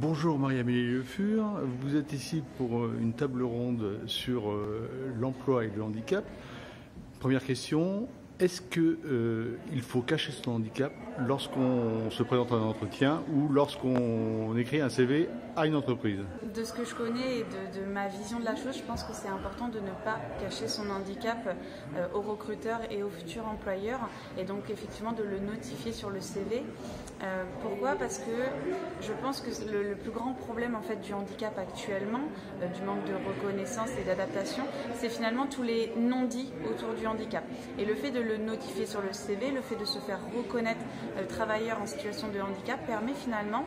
Bonjour Marie-Amélie Le Fur, vous êtes ici pour une table ronde sur l'emploi et le handicap. Première question, est-ce qu'il faut cacher son handicap lorsqu'on se présente à un entretien ou lorsqu'on écrit un CV à une entreprise? De ce que je connais et de ma vision de la chose, je pense que c'est important de ne pas cacher son handicap aux recruteurs et aux futurs employeurs et donc effectivement de le notifier sur le CV. Pourquoi? Parce que je pense que le plus grand problème en fait du handicap actuellement, du manque de reconnaissance et d'adaptation, c'est finalement tous les non-dits autour du handicap. Et le fait de le notifier sur le CV, le fait de se faire reconnaître travailleur en situation de handicap permet finalement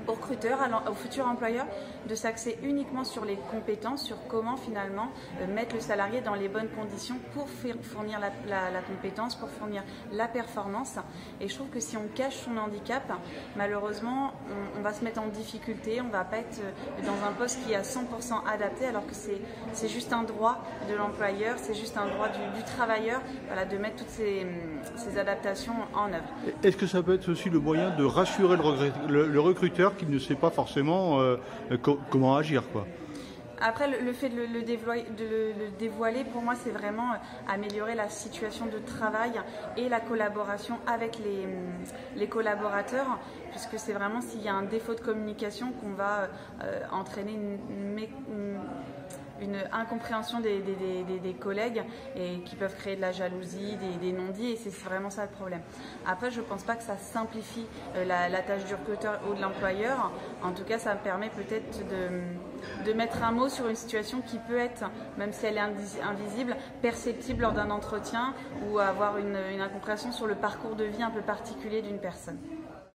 aux recruteurs, aux futurs employeurs, de s'axer uniquement sur les compétences, sur comment finalement mettre le salarié dans les bonnes conditions pour fournir la compétence, pour fournir la performance. Et je trouve que si on cache son handicap, malheureusement, on va se mettre en difficulté, on ne va pas être dans un poste qui est à 100% adapté, alors que c'est juste un droit de l'employeur, c'est juste un droit du travailleur, voilà, de mettre toutes ces adaptations en œuvre. Est-ce que ça peut être aussi le moyen de rassurer le recruteur qui ne sait pas forcément comment agir, quoi? Après, le fait de le dévoiler, pour moi, c'est vraiment améliorer la situation de travail et la collaboration avec les collaborateurs, puisque c'est vraiment s'il y a un défaut de communication qu'on va entraîner une incompréhension des collègues et qui peuvent créer de la jalousie, des non-dits, et c'est vraiment ça le problème. Après, je ne pense pas que ça simplifie la tâche du recruteur ou de l'employeur. En tout cas, ça permet peut-être de mettre un mot sur une situation qui peut être, même si elle est invisible, perceptible lors d'un entretien ou avoir une incompréhension sur le parcours de vie un peu particulier d'une personne.